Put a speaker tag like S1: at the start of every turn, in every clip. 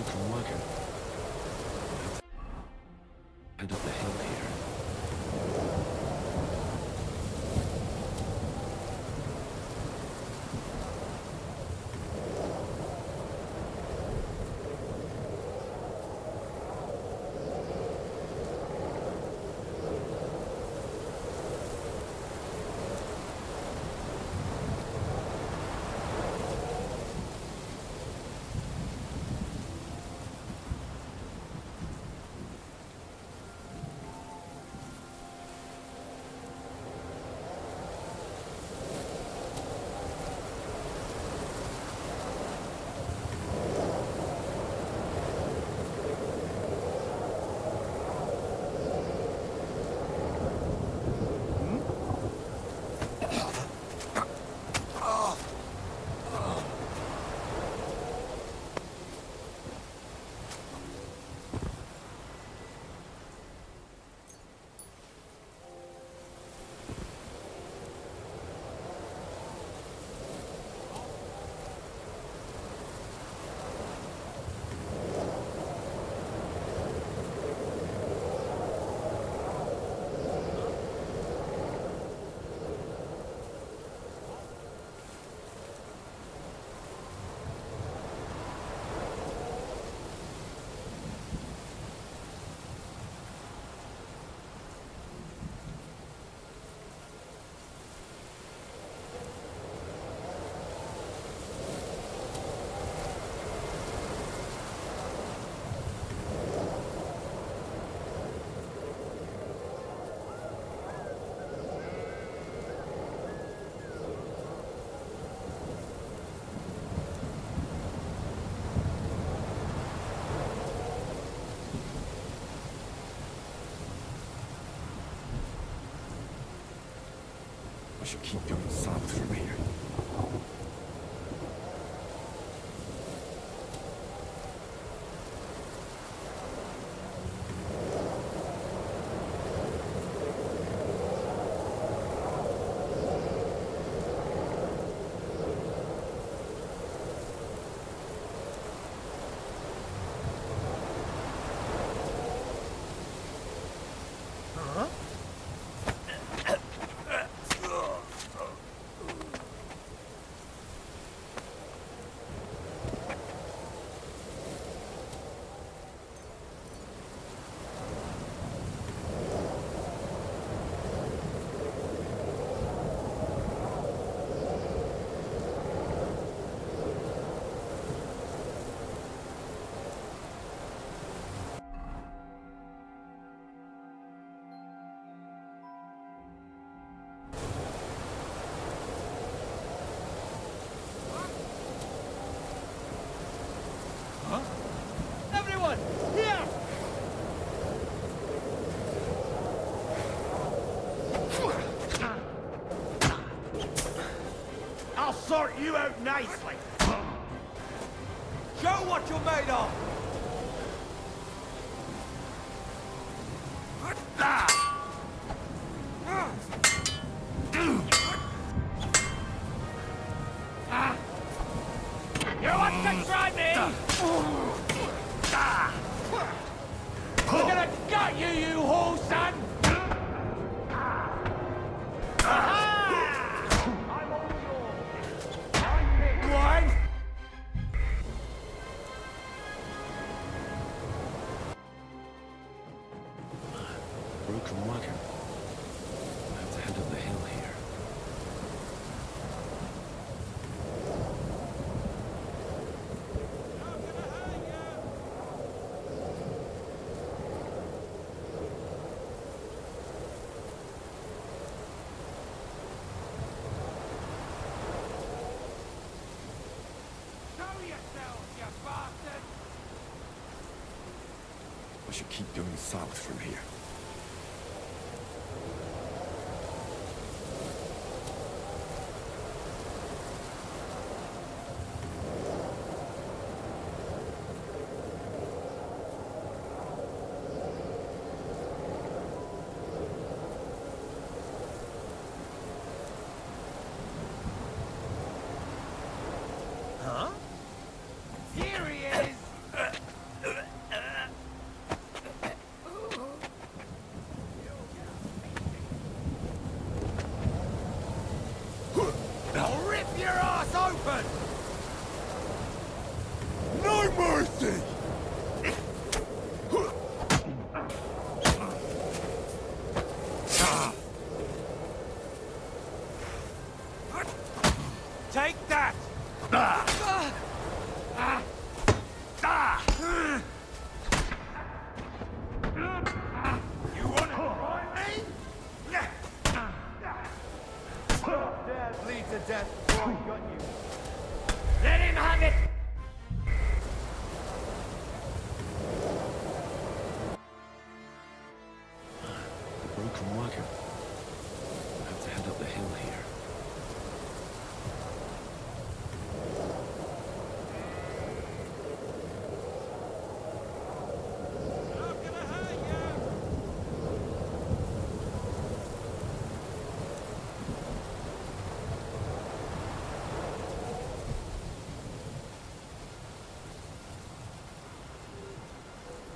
S1: broken wagon. Head up the hill here. I should keep going south from here.
S2: Everyone, here! I'll sort you out nicely. Show what you're made of. You want to try me? We're gonna gut you, you whole son! Aha! I'm all yours. I'm big one.
S1: Broken wagon. I have to head up the hill here. I should keep going south from here.
S2: Huh? Here he is! Keep your ass open!
S3: No mercy!
S2: Take that! You want to try me? Dare bleed to death before I got you. Let him have it!
S1: The broken wagon. I have to head up the hill here.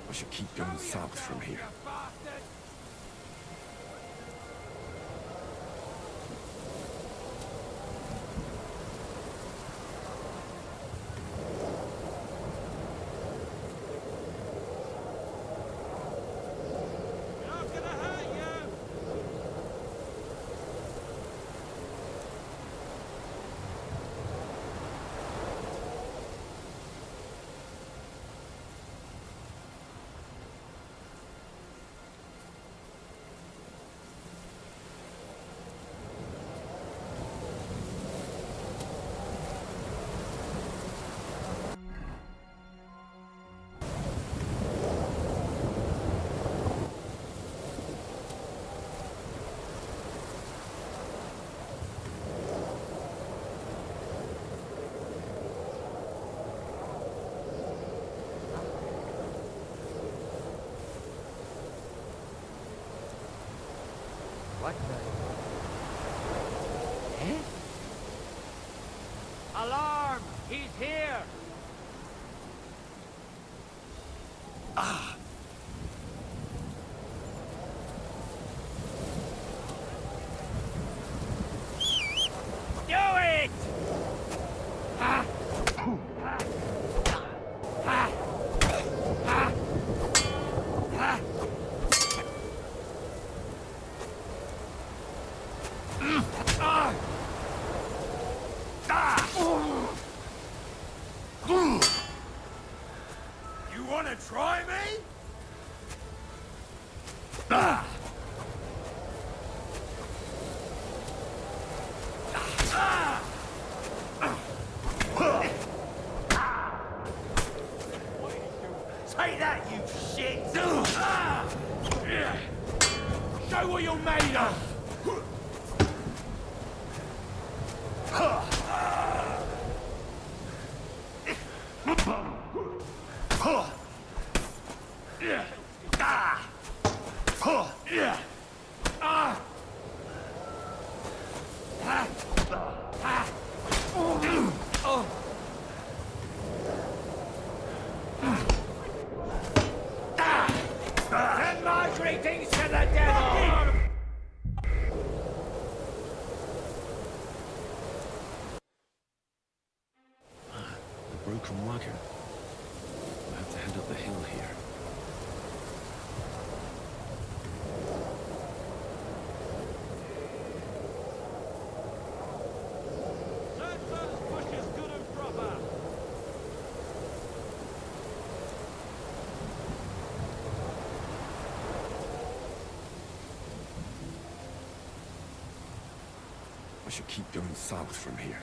S1: I should keep going south from here.
S2: What the? Eh? Alarm! He's here! Do it! You wanna try me? Take that, you shit! Show what you're made of! Send my greetings to the devil!
S1: The broken wagon. I have to head up the hill here.
S2: Search those bushes good and proper!
S1: I should keep going south from here.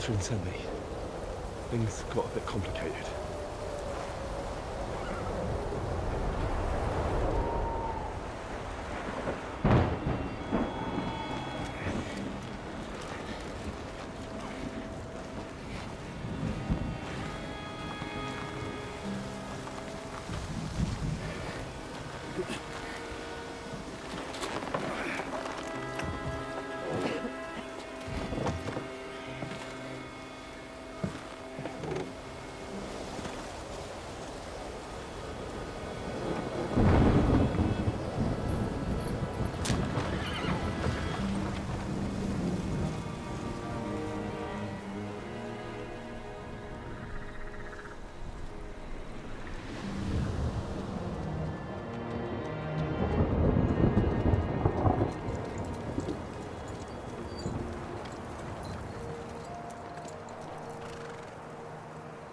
S1: Catherine sent me, things got a bit complicated.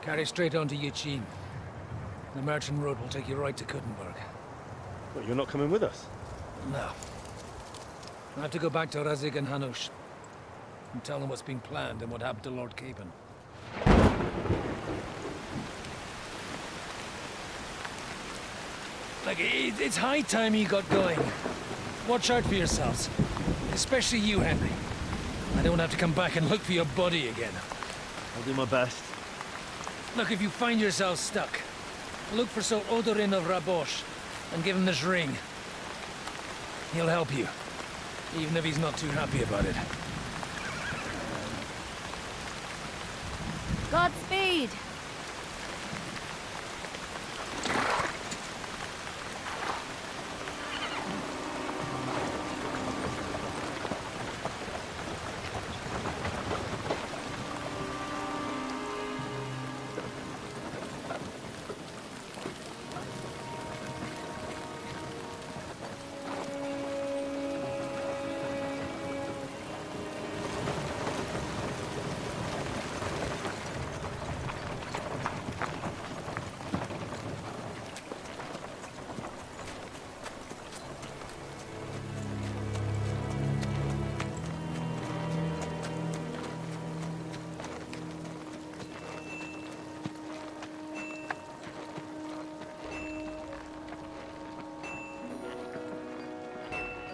S4: Carry straight on to Yuchin. The merchant road will take you right to Kuttenberg.
S1: But you're not coming with us?
S4: No. I have to go back to Razik and Hanush and tell them what's been planned and what happened to Lord Capon. Like, it's high time you got going. Watch out for yourselves. Especially you, Henry. I don't have to come back and look for your body again.
S1: I'll do my best.
S4: Look, if you find yourself stuck, look for Sir Odorin of Rabosh and give him this ring. He'll help you, even if he's not too happy about it.
S5: Godspeed!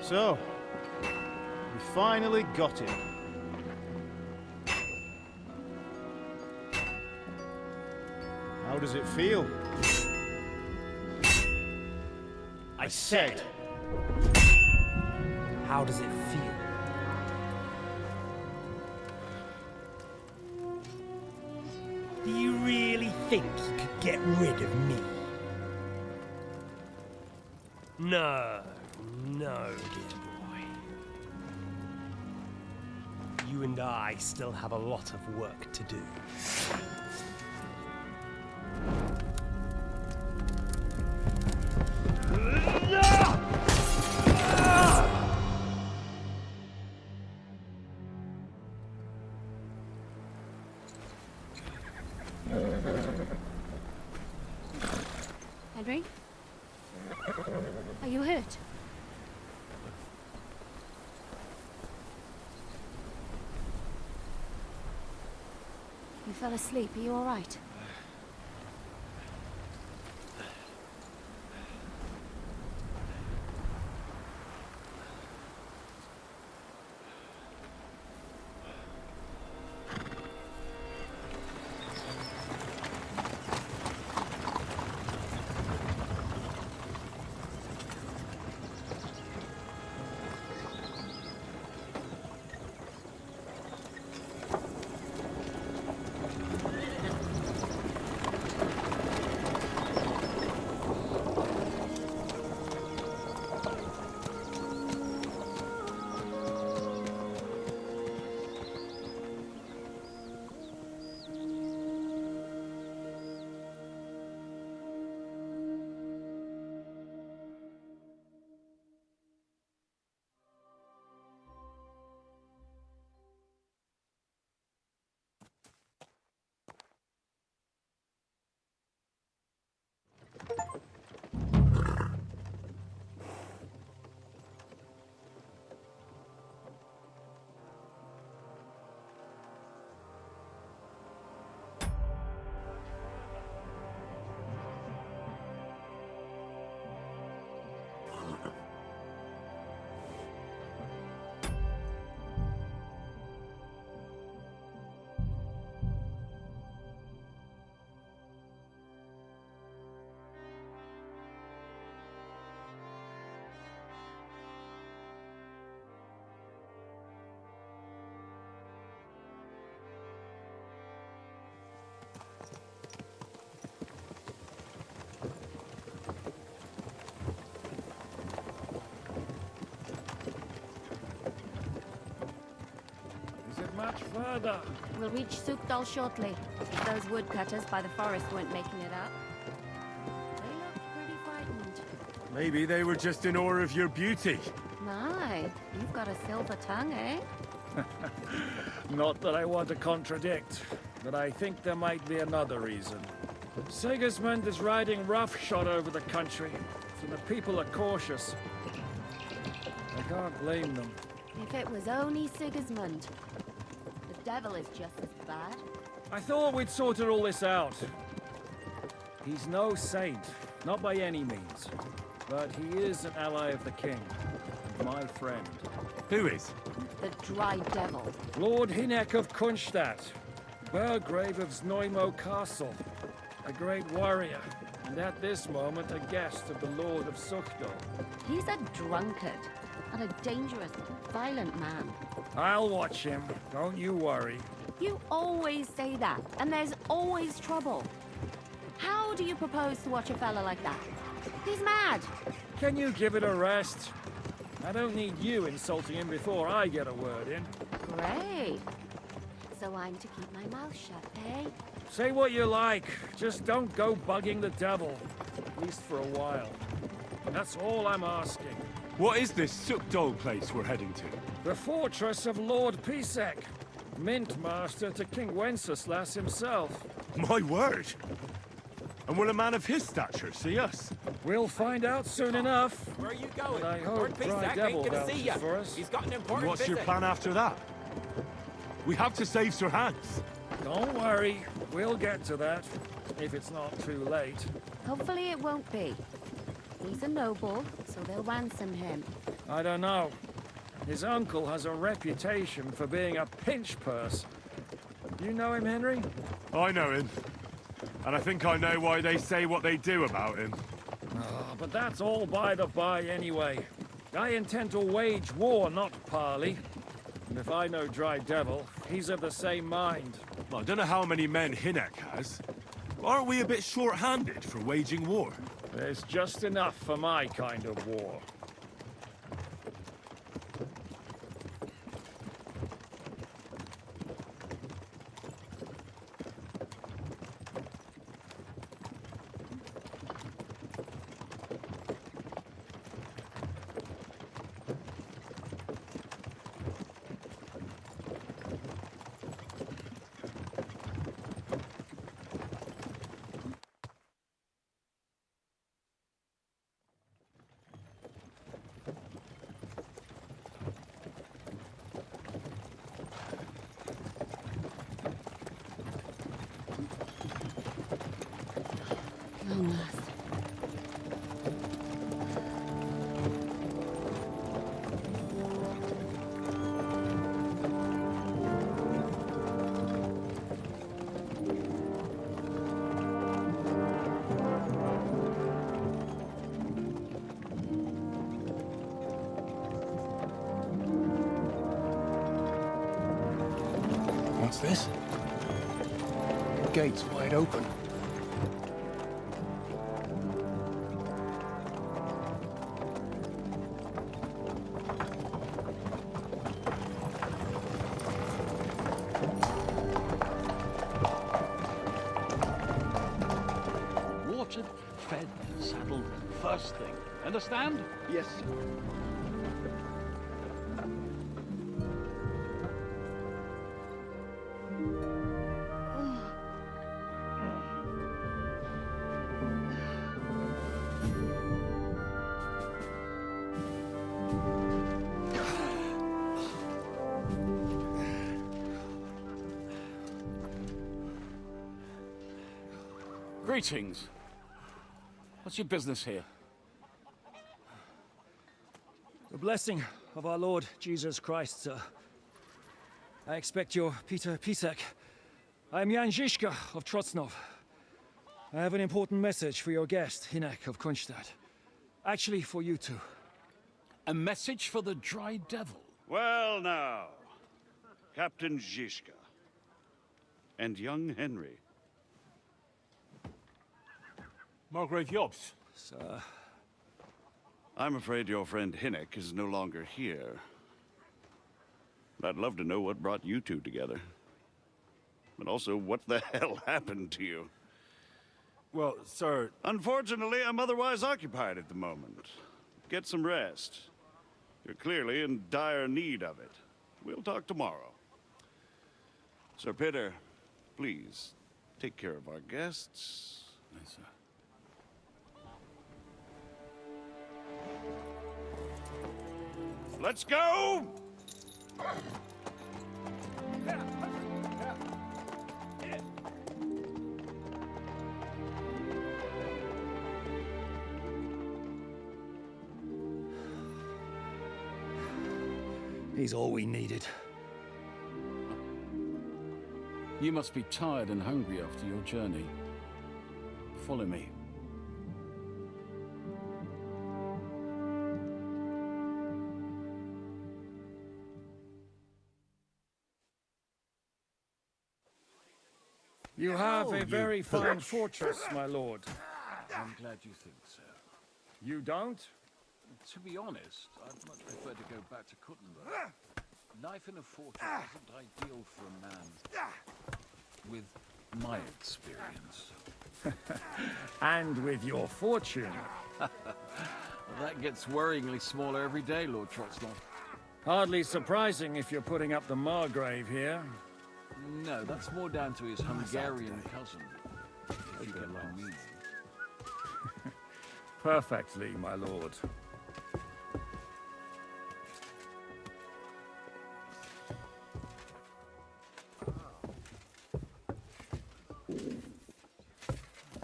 S2: So, we finally got him. How does it feel? I said,
S6: How does it feel? Do you really think you could get rid of me? No, no, dear boy. You and I still have a lot of work to do.
S5: Henry? Are you hurt? You fell asleep. Are you all right?
S4: much further.
S5: We'll reach Sukdal shortly, if those woodcutters by the forest weren't making it up. They looked pretty frightened.
S3: Maybe they were just in awe of your beauty.
S5: My, you've got a silver tongue, eh?
S4: Not that I want to contradict, but I think there might be another reason. Sigismund is riding roughshod over the country, so the people are cautious. I can't blame them.
S5: If it was only Sigismund. The devil is just as bad.
S4: I thought we'd sorted all this out. He's no saint, not by any means. But he is an ally of the king, and my friend.
S3: Who is?
S5: The dry devil.
S4: Lord Hinek of Kunstadt, Burgrave of Znojmo Castle, a great warrior, and at this moment a guest of the Lord of Sukhdal.
S5: He's a drunkard, and a dangerous, violent man.
S4: I'll watch him, don't you worry.
S5: You always say that, and there's always trouble. How do you propose to watch a fella like that? He's mad.
S4: Can you give it a rest? I don't need you insulting him before I get a word in.
S5: Great. So I'm to keep my mouth shut, eh?
S4: Say what you like, just don't go bugging the devil. At least for a while. That's all I'm asking.
S3: What is this Sukdol place we're heading to?
S4: The fortress of Lord Pisek, Mint Master to King Wenceslas himself.
S3: My word! And will a man of his stature see us?
S4: We'll find out soon enough.
S7: Where are you going?
S4: And I hope
S7: Lord
S4: Dry
S7: Pisak
S4: Devil
S7: ain't gonna see
S4: vouches
S7: you.
S4: for us.
S7: He's got an
S3: And
S7: important
S3: what's your
S7: visit.
S3: plan after that? We have to save Sir Hans.
S4: Don't worry, we'll get to that, if it's not too late.
S5: Hopefully it won't be. He's a noble, so they'll ransom him.
S4: I don't know. His uncle has a reputation for being a pinch purse. You know him, Henry?
S3: I know him. And I think I know why they say what they do about him.
S4: Oh, but that's all by the by anyway. I intend to wage war, not parley. And if I know Dry Devil, he's of the same mind.
S3: I don't know how many men Hinek has. Aren't we a bit short-handed for waging war?
S4: There's just enough for my kind of war.
S5: Long last.
S1: What's this? Gates wide open.
S8: Watered, fed, saddled, first thing. Understand?
S9: Yes, sir.
S8: Greetings. What's your business here?
S4: The blessing of our Lord Jesus Christ, sir. I expect you're Peter Pisek. I am Jan Žižka of Trocnov. I have an important message for your guest, Hinek of Kunstadt. Actually, for you two.
S8: A message for the Dry Devil.
S10: Well now, Captain Žižka and young Henry.
S3: Margrave Jobs.
S4: Sir,
S10: I'm afraid your friend Hinek is no longer here. I'd love to know what brought you two together. But also, what the hell happened to you?
S3: Well, sir,
S10: Unfortunately, I'm otherwise occupied at the moment. Get some rest. You're clearly in dire need of it. We'll talk tomorrow. Sir Peter, please, take care of our guests.
S8: Yes, sir.
S10: Let's go!
S4: He's all we needed.
S8: You must be tired and hungry after your journey. Follow me.
S4: You have a very fine fortress, my lord.
S8: I'm glad you think so.
S4: You don't?
S8: To be honest, I'd much prefer to go back to Kuttenberg. Life in a fortress isn't ideal for a man with my experience.
S4: And with your fortune.
S8: That gets worryingly smaller every day, Lord Trotsnov.
S4: Hardly surprising if you're putting up the Margrave here.
S8: No, that's more down to his Hungarian cousin, if you get what I mean.
S4: Perfectly, my lord.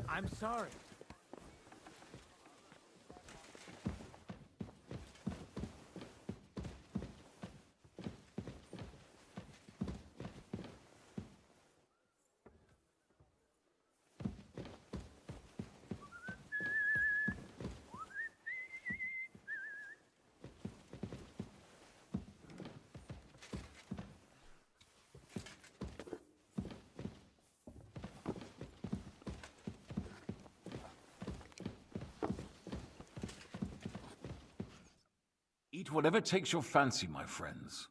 S6: I'm sorry.
S8: Eat whatever takes your fancy, my friends.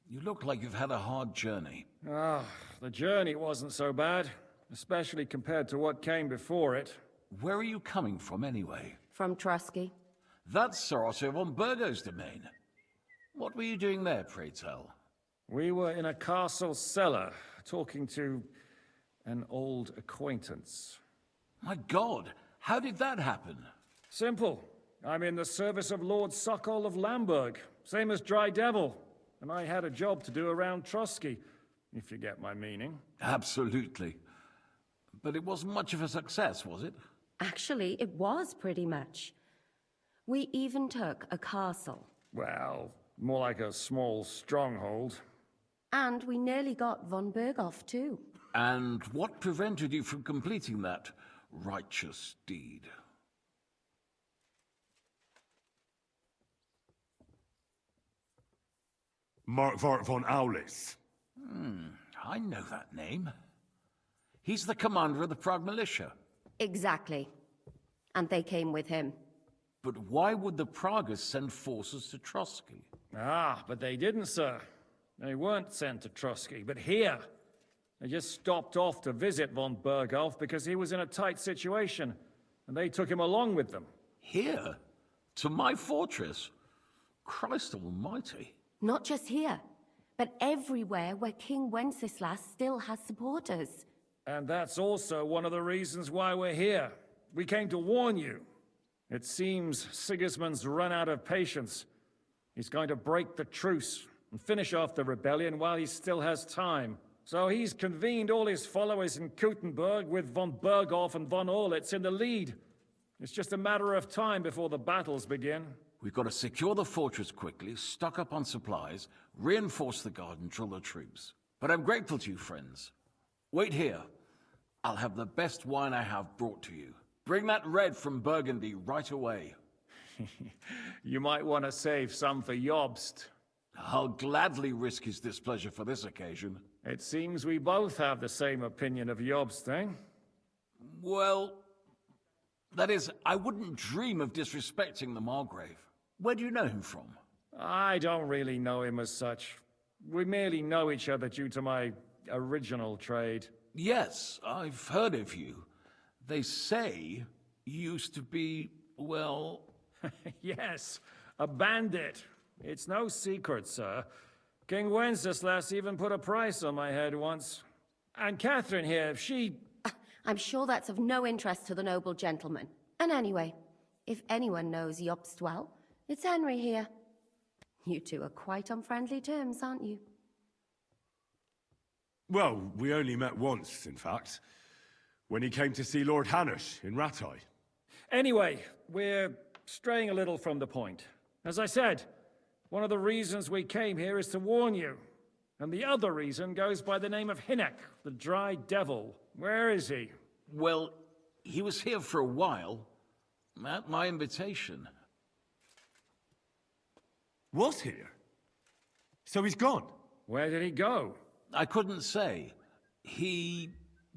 S8: You look like you've had a hard journey.
S4: Ah, the journey wasn't so bad, especially compared to what came before it.
S8: Where are you coming from, anyway?
S5: From Trusky.
S8: That's Sir Otto von Burgo's domain. What were you doing there, pray tell?
S4: We were in a castle cellar, talking to an old acquaintance.
S8: My God, how did that happen?
S4: Simple. I'm in the service of Lord Sokol of Lamberg, same as Dry Devil, and I had a job to do around Trusky, if you get my meaning.
S8: Absolutely. But it wasn't much of a success, was it?
S5: Actually, it was pretty much. We even took a castle.
S4: Well, more like a small stronghold.
S5: And we nearly got von Berghoff, too.
S8: And what prevented you from completing that righteous deed?
S3: Markvart von Aulis.
S8: I know that name. He's the commander of the Prague militia.
S5: Exactly. And they came with him.
S8: But why would the Praguers send forces to Trotsky?
S4: Ah, but they didn't, sir. They weren't sent to Trusky, but here. They just stopped off to visit von Berghoff because he was in a tight situation, and they took him along with them.
S8: Here? To my fortress? Christ almighty.
S5: Not just here, but everywhere where King Wenceslas still has supporters.
S4: And that's also one of the reasons why we're here. We came to warn you. It seems Sigismund's run out of patience. He's going to break the truce and finish off the rebellion while he still has time. So he's convened all his followers in Kuttenberg with von Berghoff and von Orlitz in the lead. It's just a matter of time before the battles begin.
S8: We've got to secure the fortress quickly, stock up on supplies, reinforce the guard and drill the troops. But I'm grateful to you, friends. Wait here. I'll have the best wine I have brought to you. Bring that red from Burgundy right away.
S4: You might want to save some for Jobst.
S8: I'll gladly risk his displeasure for this occasion.
S4: It seems we both have the same opinion of Jobst, eh?
S8: Well, that is, I wouldn't dream of disrespecting the Margrave. Where do you know him from?
S4: I don't really know him as such. We merely know each other due to my original trade.
S8: Yes, I've heard of you. They say you used to be, well...
S4: Yes, a bandit. It's no secret, sir. King Wenceslas even put a price on my head once. And Catherine here, she...
S5: I'm sure that's of no interest to the noble gentleman. And anyway, if anyone knows Jobst well, it's Henry here. You two are quite on friendly terms, aren't you?
S3: Well, we only met once, in fact. When he came to see Lord Hanush in Rattay.
S4: Anyway, we're straying a little from the point. As I said, one of the reasons we came here is to warn you. And the other reason goes by the name of Hinek, the Dry Devil. Where is he?
S8: Well, he was here for a while, at my invitation.
S3: Was here? So he's gone?
S4: Where did he go?
S8: I couldn't say. He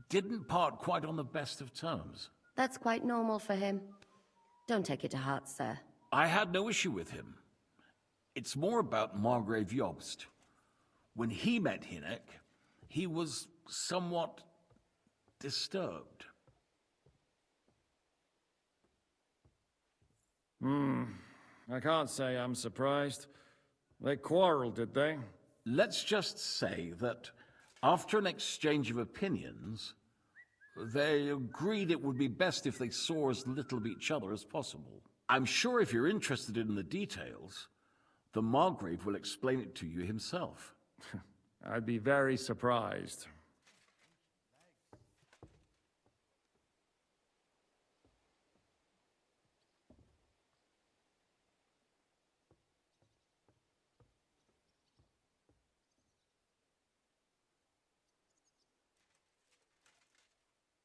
S8: didn't part quite on the best of terms.
S5: That's quite normal for him. Don't take it to heart, sir.
S8: I had no issue with him. It's more about Margrave Jobst. When he met Hinek, he was somewhat disturbed.
S4: I can't say I'm surprised. They quarreled, did they?
S8: Let's just say that after an exchange of opinions, they agreed it would be best if they saw as little of each other as possible. I'm sure if you're interested in the details, the Margrave will explain it to you himself.
S4: I'd be very surprised.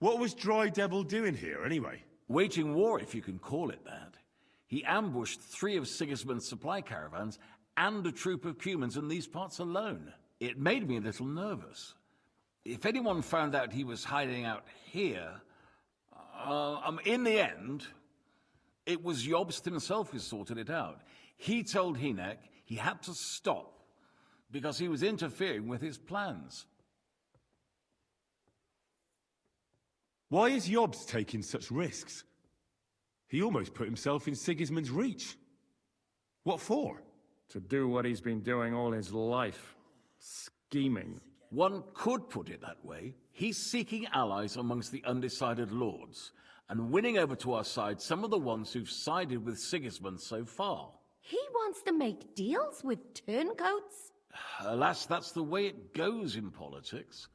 S3: What was Dry Devil doing here, anyway?
S8: Waging war, if you can call it that. He ambushed 3 of Sigismund's supply caravans and a troop of Cumans in these parts alone. It made me a little nervous. If anyone found out he was hiding out here, in the end, it was Jobst himself who sorted it out. He told Hinek he had to stop because he was interfering with his plans.
S3: Why is Jobst taking such risks? He almost put himself in Sigismund's reach. What for?
S4: To do what he's been doing all his life. Scheming.
S8: One could put it that way. He's seeking allies amongst the undecided lords, and winning over to our side some of the ones who've sided with Sigismund so far.
S5: He wants to make deals with turncoats?
S8: Alas, that's the way it goes in politics.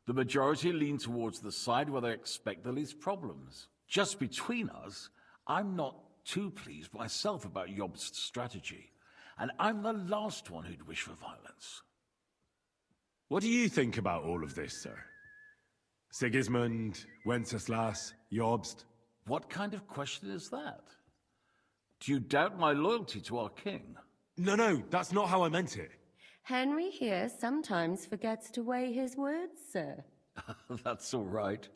S8: The majority lean towards the side where they expect the least problems. Just between us, I'm not too pleased myself about Jobst's strategy, and I'm the last one who'd wish for violence.
S3: What do you think about all of this, sir? Sigismund, Wenceslas, Jobst?
S8: What kind of question is that? Do you doubt my loyalty to our king?
S3: No, that's not how I meant it.
S5: Henry here sometimes forgets to weigh his words, sir.
S8: That's all right.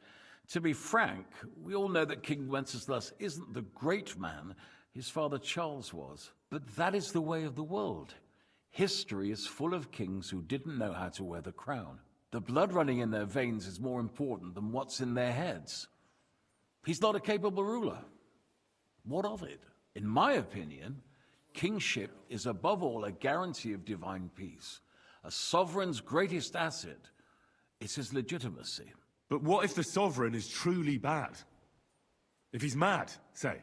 S8: To be frank, we all know that King Wenceslas isn't the great man his father Charles was. But that is the way of the world. History is full of kings who didn't know how to wear the crown. The blood running in their veins is more important than what's in their heads. He's not a capable ruler. What of it? In my opinion, kingship is above all a guarantee of divine peace. A sovereign's greatest asset is his legitimacy.
S3: But what if the sovereign is truly bad? If he's mad, say?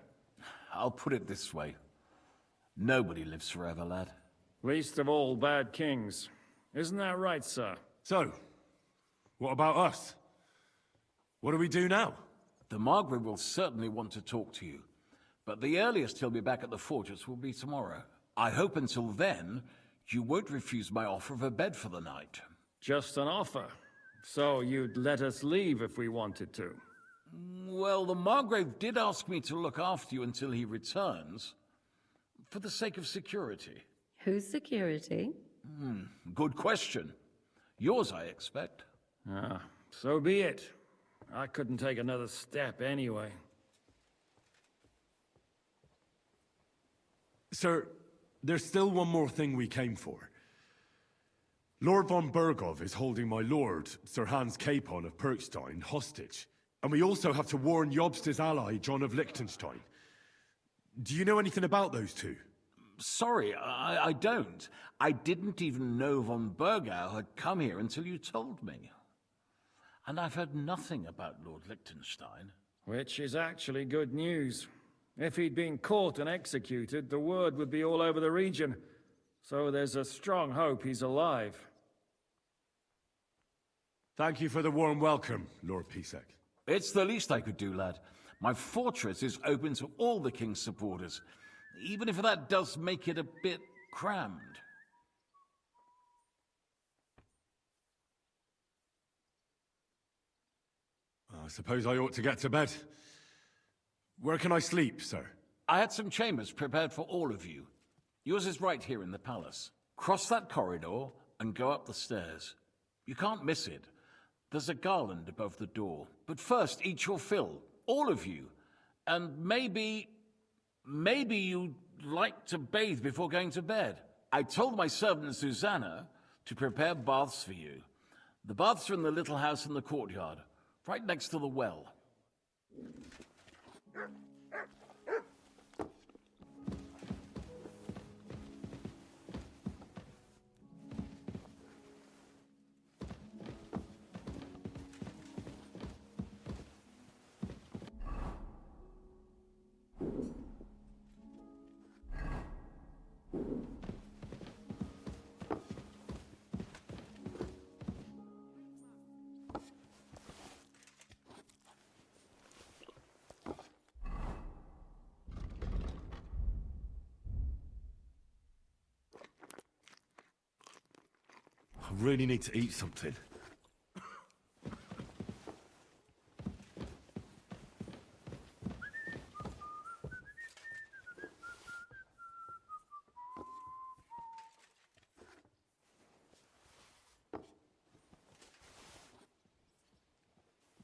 S8: I'll put it this way. Nobody lives forever, lad.
S4: Least of all bad kings. Isn't that right, sir?
S3: So, what about us? What do we do now?
S8: The Margrave will certainly want to talk to you, but the earliest he'll be back at the fortress will be tomorrow. I hope until then, you won't refuse my offer of a bed for the night.
S4: Just an offer. So you'd let us leave if we wanted to?
S8: Well, the Margrave did ask me to look after you until he returns, for the sake of security.
S5: Whose security?
S8: Good question. Yours, I expect.
S4: Ah, so be it. I couldn't take another step anyway.
S3: Sir, there's still one more thing we came for. Lord von Bergov is holding my lord, Sir Hans Capon of Perkstein, hostage. And we also have to warn Jobst's ally, John of Liechtenstein. Do you know anything about those two?
S8: Sorry, I don't. I didn't even know von Bergau had come here until you told me. And I've heard nothing about Lord Liechtenstein.
S4: Which is actually good news. If he'd been caught and executed, the word would be all over the region. So there's a strong hope he's alive.
S3: Thank you for the warm welcome, Lord Pisek.
S8: It's the least I could do, lad. My fortress is open to all the king's supporters, even if that does make it a bit crammed.
S3: I suppose I ought to get to bed. Where can I sleep, sir?
S8: I had some chambers prepared for all of you. Yours is right here in the palace. Cross that corridor and go up the stairs. You can't miss it. There's a garland above the door. But first, eat your fill, all of you. And maybe you'd like to bathe before going to bed. I told my servant Susanna to prepare baths for you. The baths are in the little house in the courtyard, right next to the well.
S3: I really need to eat something.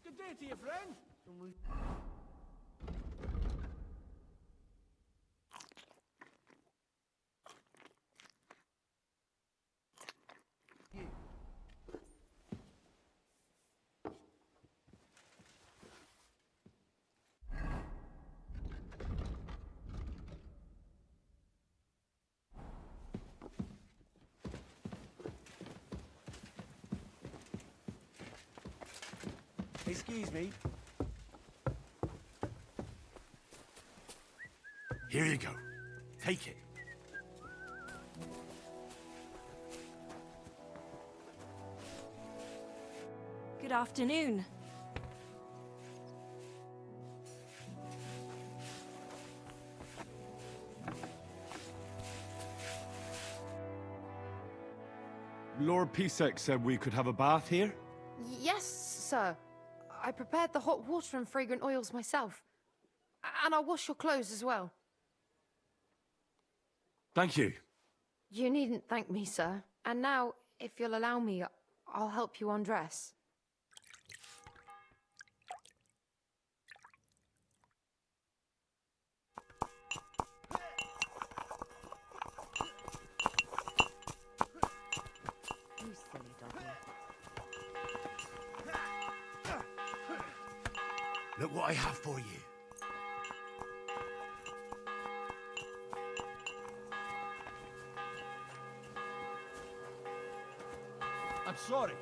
S4: Good day to you, friend.
S6: Excuse me.
S3: Here you go. Take it.
S7: Good afternoon.
S3: Lord Pisek said we could have a bath here?
S9: Yes, sir. I prepared the hot water and fragrant oils myself. And I'll wash your clothes as well.
S3: Thank you.
S9: You needn't thank me, sir. And now, if you'll allow me, I'll help you undress. You silly doggy.
S3: Look what I have for you.
S4: I'm sorry.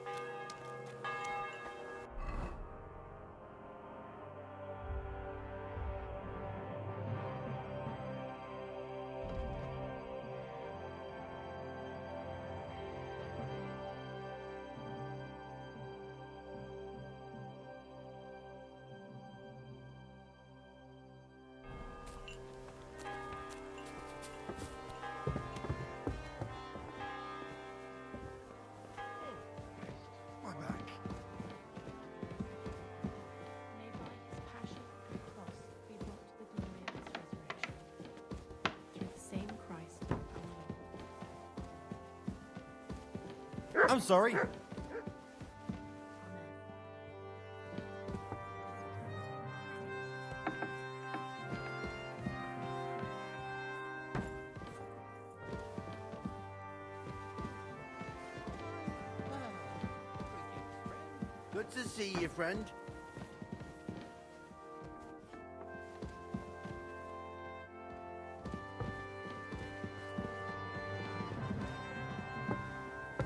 S6: My back.
S11: May by his passion and cross be brought the glory of his resurrection. Through the same Christ our Lord.
S6: I'm sorry.
S11: Amen.
S2: Good to see you, friend.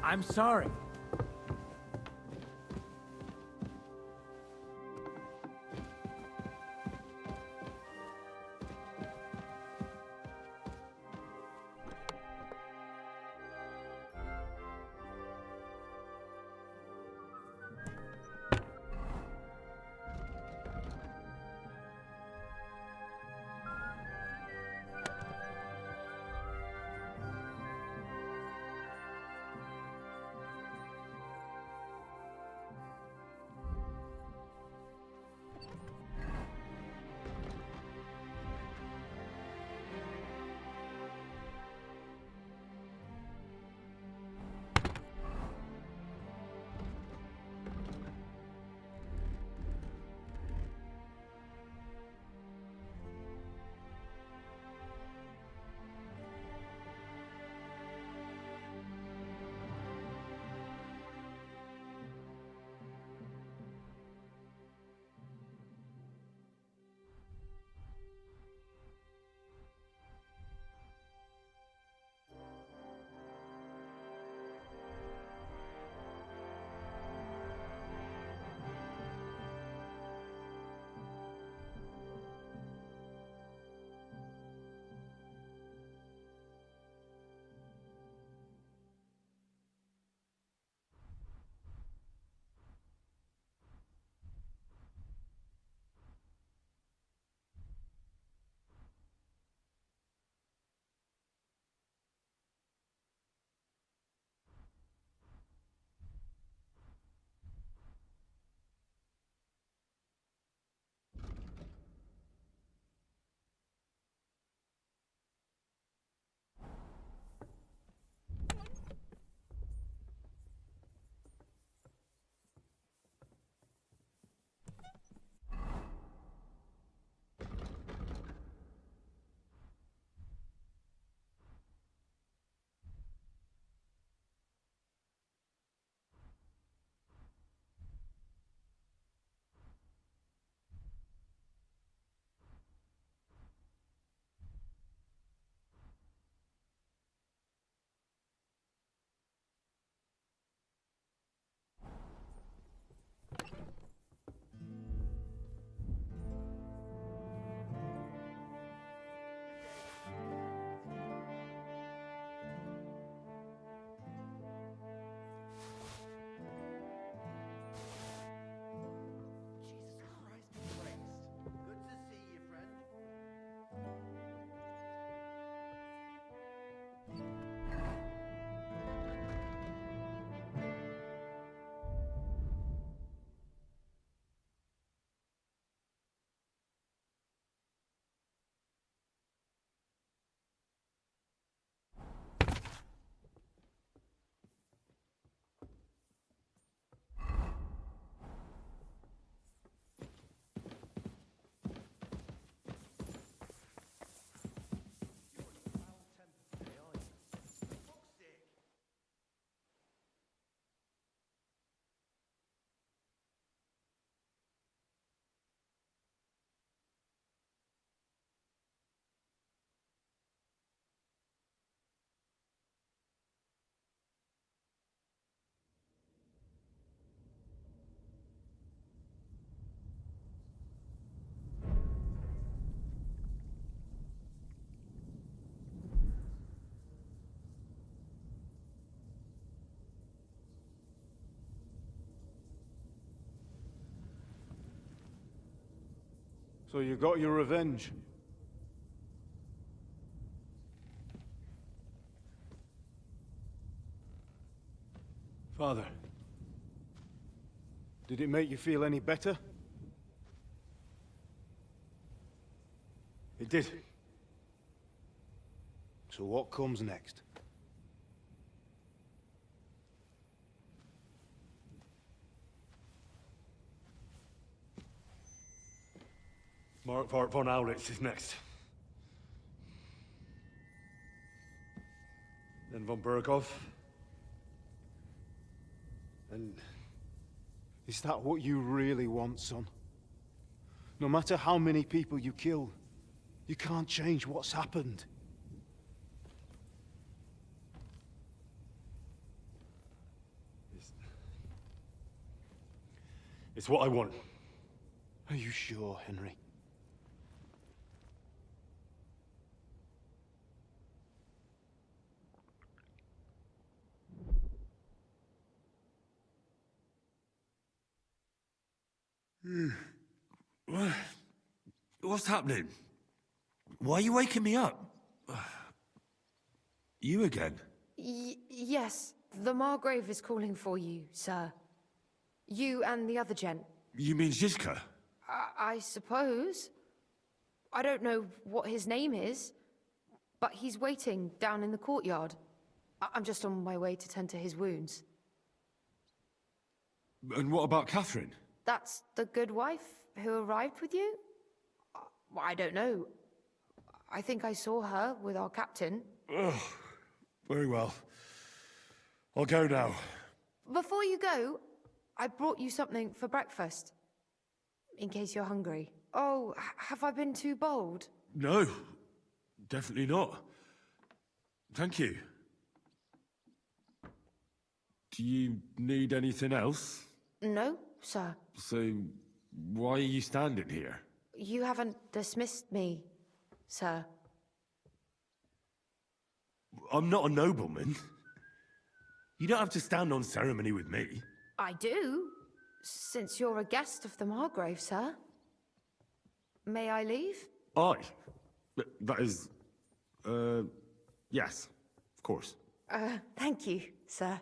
S6: I'm sorry.
S12: So you got your revenge? Father, did it make you feel any better? It did. So what comes next?
S3: Mark von Aulitz is next. Then von Burkov.
S12: And Is that what you really want, son? No matter how many people you kill, you can't change what's happened.
S3: It's what I want.
S12: Are you sure, Henry?
S3: What's happening? Why are you waking me up? You again?
S9: Yes, the Margrave is calling for you, sir. You and the other gent.
S3: You mean Zizka?
S9: I suppose. I don't know what his name is, but he's waiting down in the courtyard. I'm just on my way to tend to his wounds.
S3: And what about Catherine?
S9: That's the good wife who arrived with you? I don't know. I think I saw her with our captain.
S3: Ugh. Very well. I'll go now.
S9: Before you go, I brought you something for breakfast. In case you're hungry. Oh, have I been too bold?
S3: No, definitely not. Thank you. Do you need anything else?
S9: No, sir.
S3: So, why are you standing here?
S9: You haven't dismissed me, sir.
S3: I'm not a nobleman. You don't have to stand on ceremony with me.
S9: I do, since you're a guest of the Margrave, sir. May I leave?
S3: That is... yes, of course.
S9: Thank you, sir.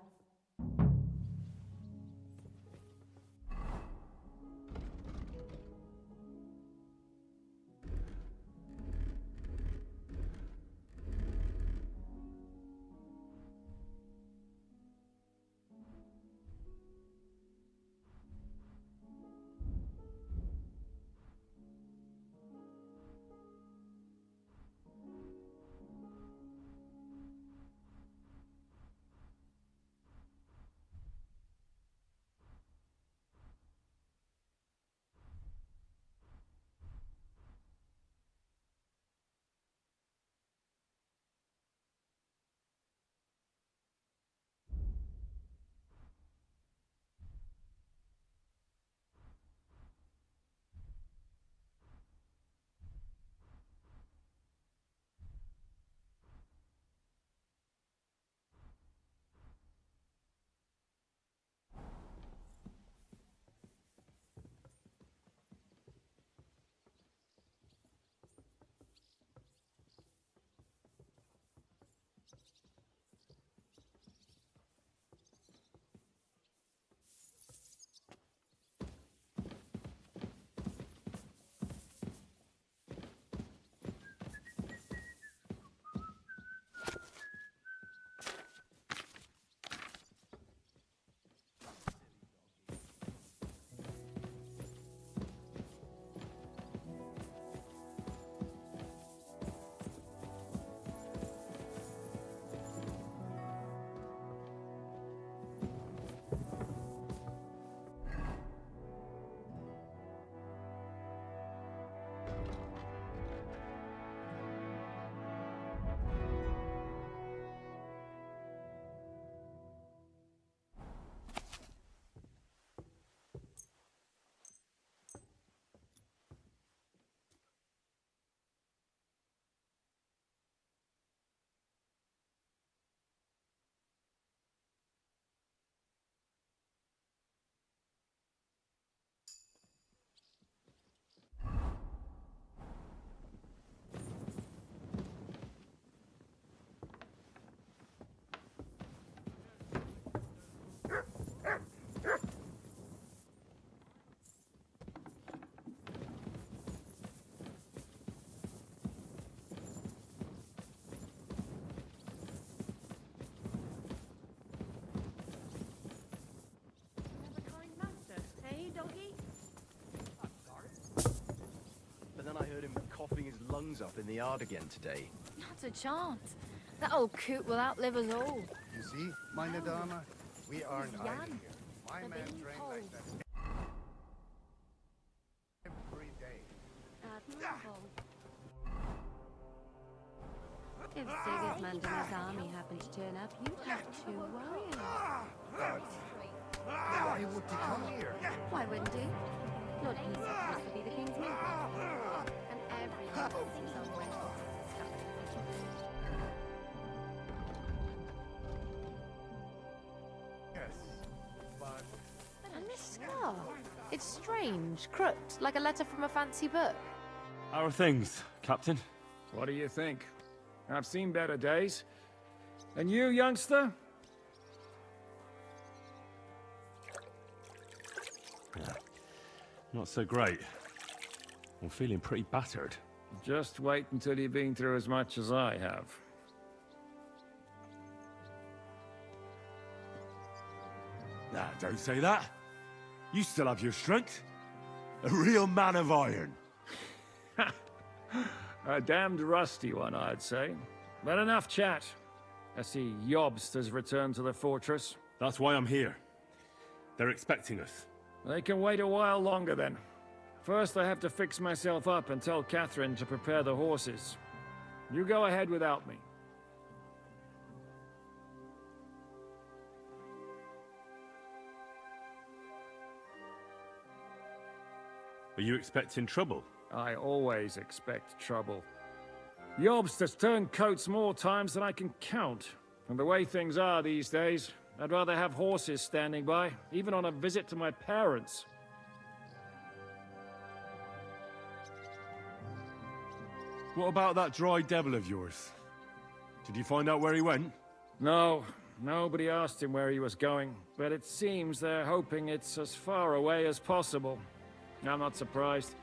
S2: But then I heard him coughing his lungs up in the yard again today.
S13: Not a chance. That old coot will outlive us all.
S14: You see, meine Dame, we aren't idle here. My
S13: The
S14: man
S13: bean
S14: trained
S13: pole.
S14: like that.
S5: If Sigismund and his army happened to turn up, you'd have 2 warriors.
S2: Why would he come here?
S5: Why wouldn't he? Lord Pisak used to be the king's maid. And everyone thinks somewhere.
S2: Yes, but...
S9: And this scar. It's strange, crooked, like a letter from a fancy book.
S3: How are things, Captain?
S4: What do you think? I've seen better days. And you, youngster?
S3: Yeah. Not so great. I'm feeling pretty battered.
S4: Just wait until you've been through as much as I have.
S3: Nah, don't say that. You still have your strength. A real man of iron.
S4: A damned rusty one, I'd say. But enough chat. I see Jobst has returned to the fortress.
S3: That's why I'm here. They're expecting us.
S4: They can wait a while longer then. First I have to fix myself up and tell Catherine to prepare the horses. You go ahead without me.
S3: Are you expecting trouble?
S4: I always expect trouble. Jobst has turned coats more times than I can count. And the way things are these days, I'd rather have horses standing by, even on a visit to my parents.
S3: What about that dry devil of yours? Did you find out where he went?
S4: No, nobody asked him where he was going, but it seems they're hoping it's as far away as possible. I'm not surprised.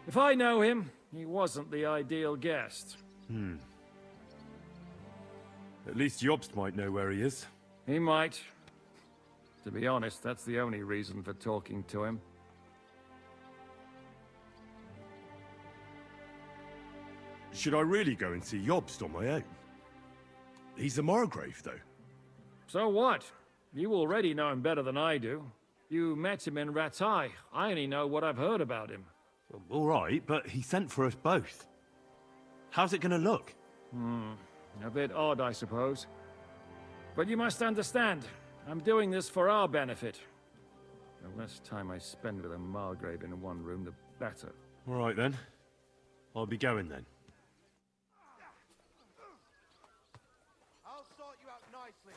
S4: If I know him, he wasn't the ideal guest.
S3: At least Jobst might know where he is.
S4: He might. To be honest, that's the only reason for talking to him.
S3: Should I really go and see Jobst on my own? He's a Margrave, though.
S4: So what? You already know him better than I do. You met him in Ratai. I only know what I've heard about him.
S3: Well, all right, but he sent for us both. How's it gonna look?
S4: A bit odd, I suppose. But you must understand, I'm doing this for our benefit. The less time I spend with a Margrave in one room, the better.
S3: All right, then. I'll be going, then.
S2: I'll sort you out nicely.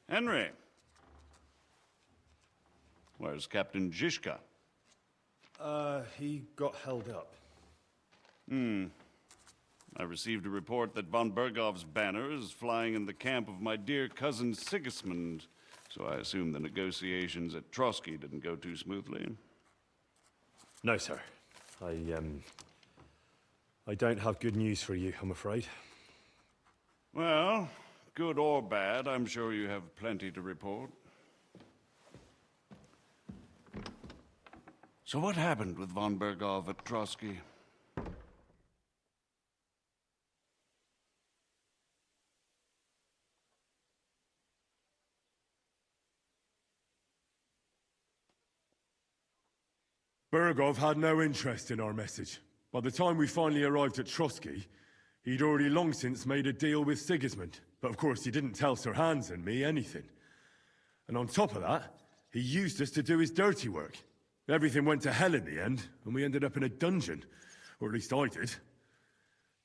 S10: Henry. Where's Captain Zizka?
S1: He got held up.
S10: I received a report that von Bergov's banner is flying in the camp of my dear cousin Sigismund, so I assume the negotiations at Trotsky didn't go too smoothly.
S3: No, sir. I don't have good news for you, I'm afraid.
S10: Well, good or bad, I'm sure you have plenty to report. So what happened with von Bergov at Trotsky?
S3: Bergov had no interest in our message. By the time we finally arrived at Trotsky, he'd already long since made a deal with Sigismund. But of course, he didn't tell Sir Hans and me anything. And on top of that, he used us to do his dirty work. Everything went to hell in the end, and we ended up in a dungeon. Or at least I did.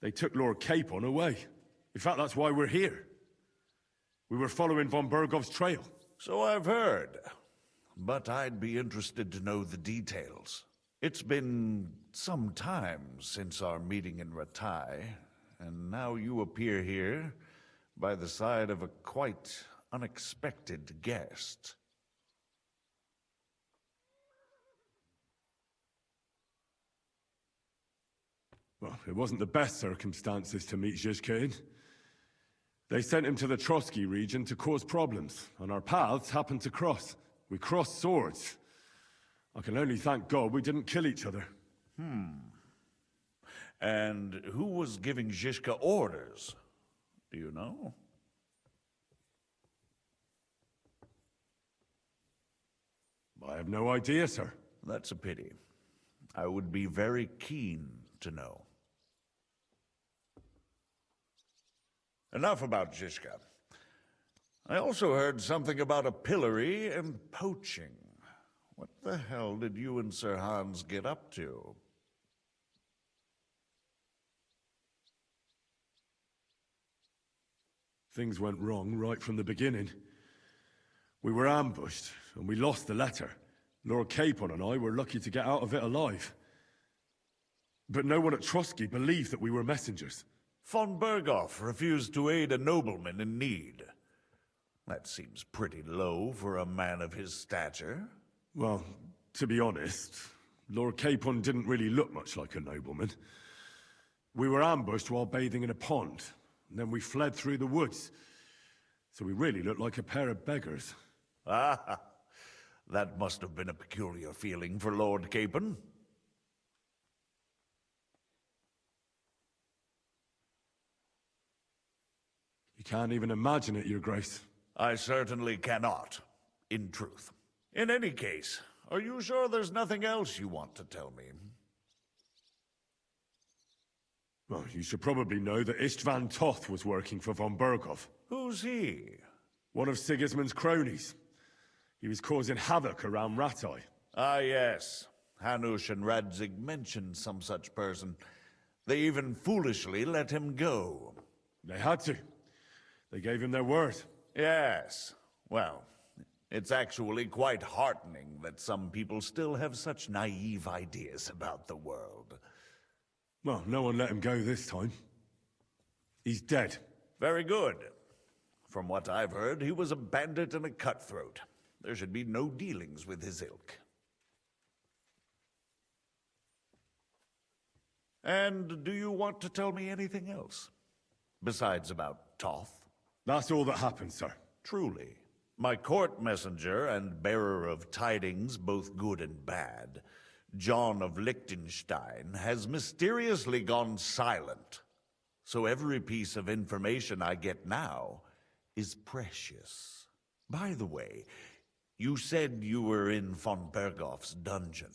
S3: They took Lord Capon away. In fact, that's why we're here. We were following von Bergov's trail.
S14: So I've heard. But I'd be interested to know the details. It's been some time since our meeting in Ratai, and now you appear here by the side of a quite unexpected guest.
S3: Well, it wasn't the best circumstances to meet Zizka in. They sent him to the Trotsky region to cause problems, and our paths happened to cross. We crossed swords. I can only thank God we didn't kill each other.
S14: And who was giving Zhishka orders? Do you know?
S3: I have no idea, sir.
S14: That's a pity. I would be very keen to know. Enough about Zhishka. I also heard something about a pillory and poaching. What the hell did you and Sir Hans get up to?
S3: Things went wrong right from the beginning. We were ambushed, and we lost the letter. Lord Capon and I were lucky to get out of it alive. But no one at Trotsky believed that we were messengers.
S14: Von Berghoff refused to aid a nobleman in need. That seems pretty low for a man of his stature.
S3: Well, to be honest, Lord Capon didn't really look much like a nobleman. We were ambushed while bathing in a pond, and then we fled through the woods. So we really looked like a pair of beggars.
S14: Ah, that must have been a peculiar feeling for Lord Capon.
S3: You can't even imagine it, Your Grace.
S14: I certainly cannot, in truth. In any case, are you sure there's nothing else you want to tell me?
S3: Well, you should probably know that Istvan Toth was working for von Berghoff.
S14: Who's he?
S3: One of Sigismund's cronies. He was causing havoc around Ratai.
S14: Ah, yes. Hanush and Radzig mentioned some such person. They even foolishly let him go.
S3: They had to. They gave him their word.
S14: Yes. Well, it's actually quite heartening that some people still have such naive ideas about the world.
S3: Well, no one let him go this time. He's dead.
S14: Very good. From what I've heard, he was a bandit and a cutthroat. There should be no dealings with his ilk. And do you want to tell me anything else? Besides about Toth?
S3: That's all that happened, sir.
S14: Truly. My court messenger and bearer of tidings, both good and bad, John of Liechtenstein, has mysteriously gone silent. So every piece of information I get now is precious. By the way, you said you were in von Berghoff's dungeon,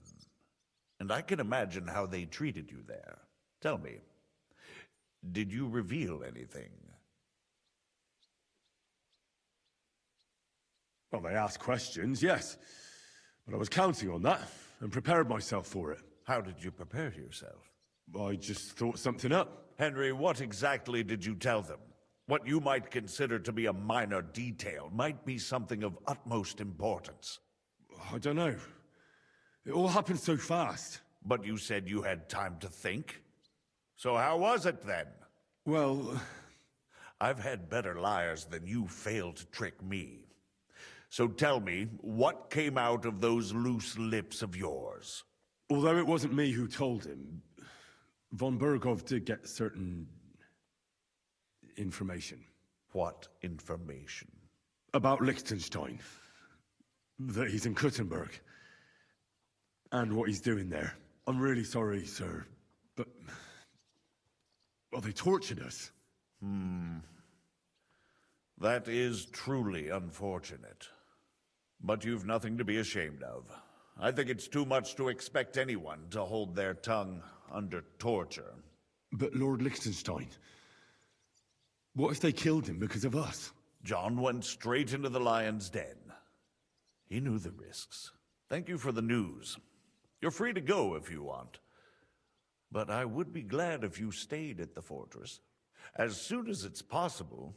S14: and I can imagine how they treated you there. Tell me, did you reveal anything?
S3: Well, they asked questions, yes. But I was counting on that, and prepared myself for it.
S14: How did you prepare yourself?
S3: I just thought something up.
S14: Henry, what exactly did you tell them? What you might consider to be a minor detail might be something of utmost importance.
S3: I don't know. It all happened so fast.
S14: But you said you had time to think. So how was it then?
S3: Well,
S14: I've had better liars than you fail to trick me. So tell me, what came out of those loose lips of yours?
S3: Although it wasn't me who told him, von Berghoff did get certain information.
S14: What information?
S3: About Liechtenstein. That he's in Kuttenberg. And what he's doing there. I'm really sorry, sir, but... well, they tortured us.
S14: That is truly unfortunate. But you've nothing to be ashamed of. I think it's too much to expect anyone to hold their tongue under torture.
S3: But Lord Liechtenstein... what if they killed him because of us?
S14: John went straight into the lion's den. He knew the risks. Thank you for the news. You're free to go if you want. But I would be glad if you stayed at the fortress. As soon as it's possible,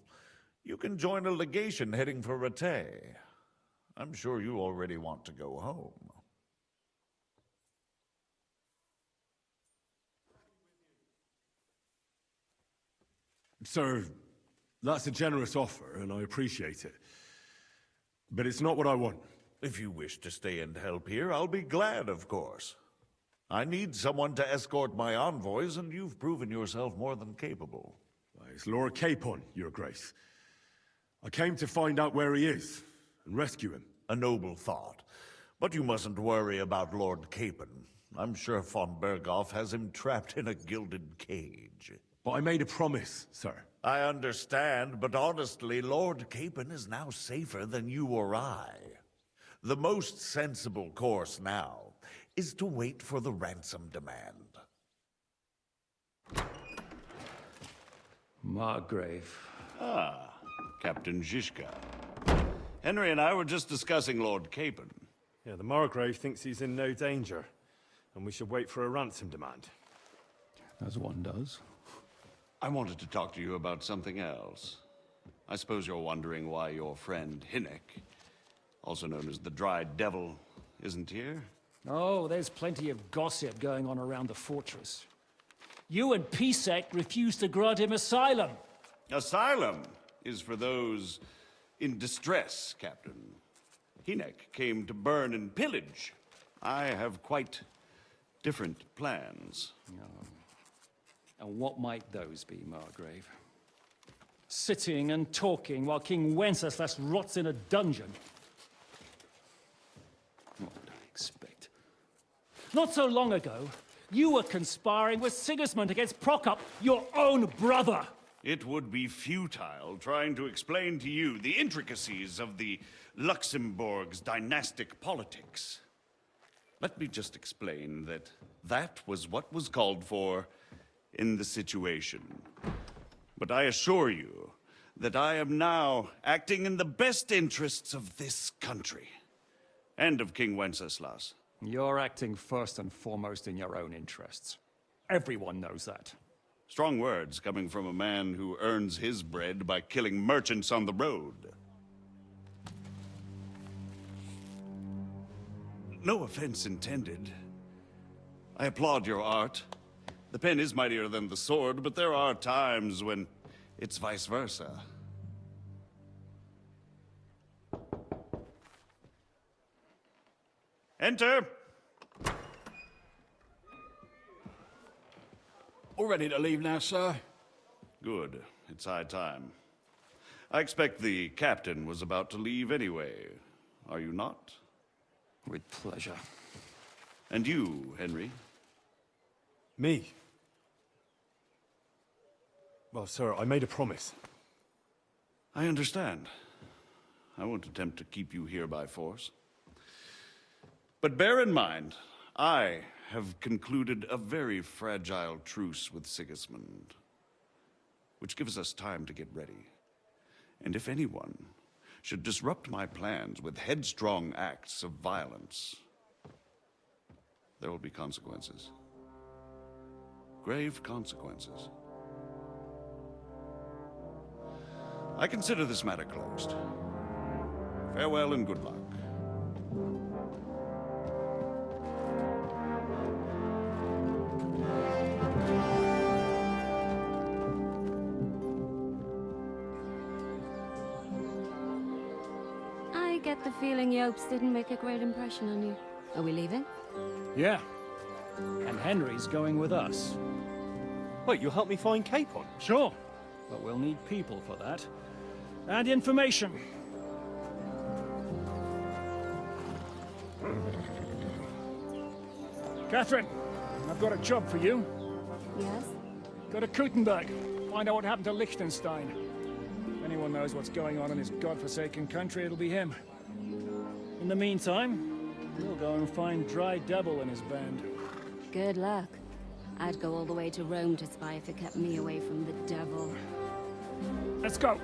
S14: you can join a legation heading for Rattay. I'm sure you already want to go home.
S3: Sir, that's a generous offer, and I appreciate it. But it's not what I want.
S14: If you wish to stay and help here, I'll be glad, of course. I need someone to escort my envoys, and you've proven yourself more than capable.
S3: I It's Lord Capon, Your Grace. I came to find out where he is and rescue him.
S14: A noble thought. But you mustn't worry about Lord Capon. I'm sure von Berghoff has him trapped in a gilded cage.
S3: But I made a promise, sir.
S14: I understand, but honestly, Lord Capon is now safer than you or I. The most sensible course now is to wait for the ransom demand.
S4: Margrave.
S10: Ah, Captain Zizka. Henry and I were just discussing Lord Capon.
S1: Yeah, the Margrave thinks he's in no danger, and we should wait for a ransom demand.
S4: As one does.
S10: I wanted to talk to you about something else. I suppose you're wondering why your friend Hinnek, also known as the Dried Devil, isn't here?
S4: Oh, there's plenty of gossip going on around the fortress. You and Pisek refused to grant him asylum.
S10: Asylum is for those in distress, Captain. Hinnek came to burn and pillage. I have quite different plans.
S4: And what might those be, Margrave? Sitting and talking while King Wenceslas rots in a dungeon. What would I expect? Not so long ago, you were conspiring with Sigismund against Prokop, your own brother.
S10: It would be futile trying to explain to you the intricacies of the Luxembourg's dynastic politics. Let me just explain that that was what was called for in the situation. But I assure you that I am now acting in the best interests of this country and of King Wenceslas.
S4: You're acting first and foremost in your own interests. Everyone knows that.
S10: Strong words coming from a man who earns his bread by killing merchants on the road. No offense intended. I applaud your art. The pen is mightier than the sword, but there are times when it's vice versa. Enter!
S8: All ready to leave now, sir?
S10: Good. It's high time. I expect the captain was about to leave anyway. Are you not?
S4: With pleasure.
S10: And you, Henry?
S1: Me? Well, sir, I made a promise.
S10: I understand. I won't attempt to keep you here by force. But bear in mind, I have concluded a very fragile truce with Sigismund, which gives us time to get ready. And if anyone should disrupt my plans with headstrong acts of violence, there will be consequences. Grave consequences. I consider this matter closed. Farewell and good luck.
S5: I get the feeling Yopes didn't make a great impression on you. Are we leaving?
S4: Yeah. And Henry's going with us.
S1: Wait, you'll help me find Capon?
S4: Sure. But we'll need people for that. And information. Catherine, I've got a job for you.
S5: Yes?
S4: Go to Kuttenberg. Find out what happened to Liechtenstein. If anyone knows what's going on in this godforsaken country, it'll be him. In the meantime, we'll go and find Dry Devil and his band.
S5: Good luck. I'd go all the way to Rome to spy if it kept me away from the devil.
S4: Let's go.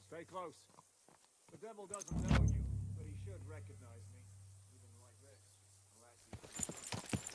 S4: Stay close. The devil doesn't know you, but he should recognize me.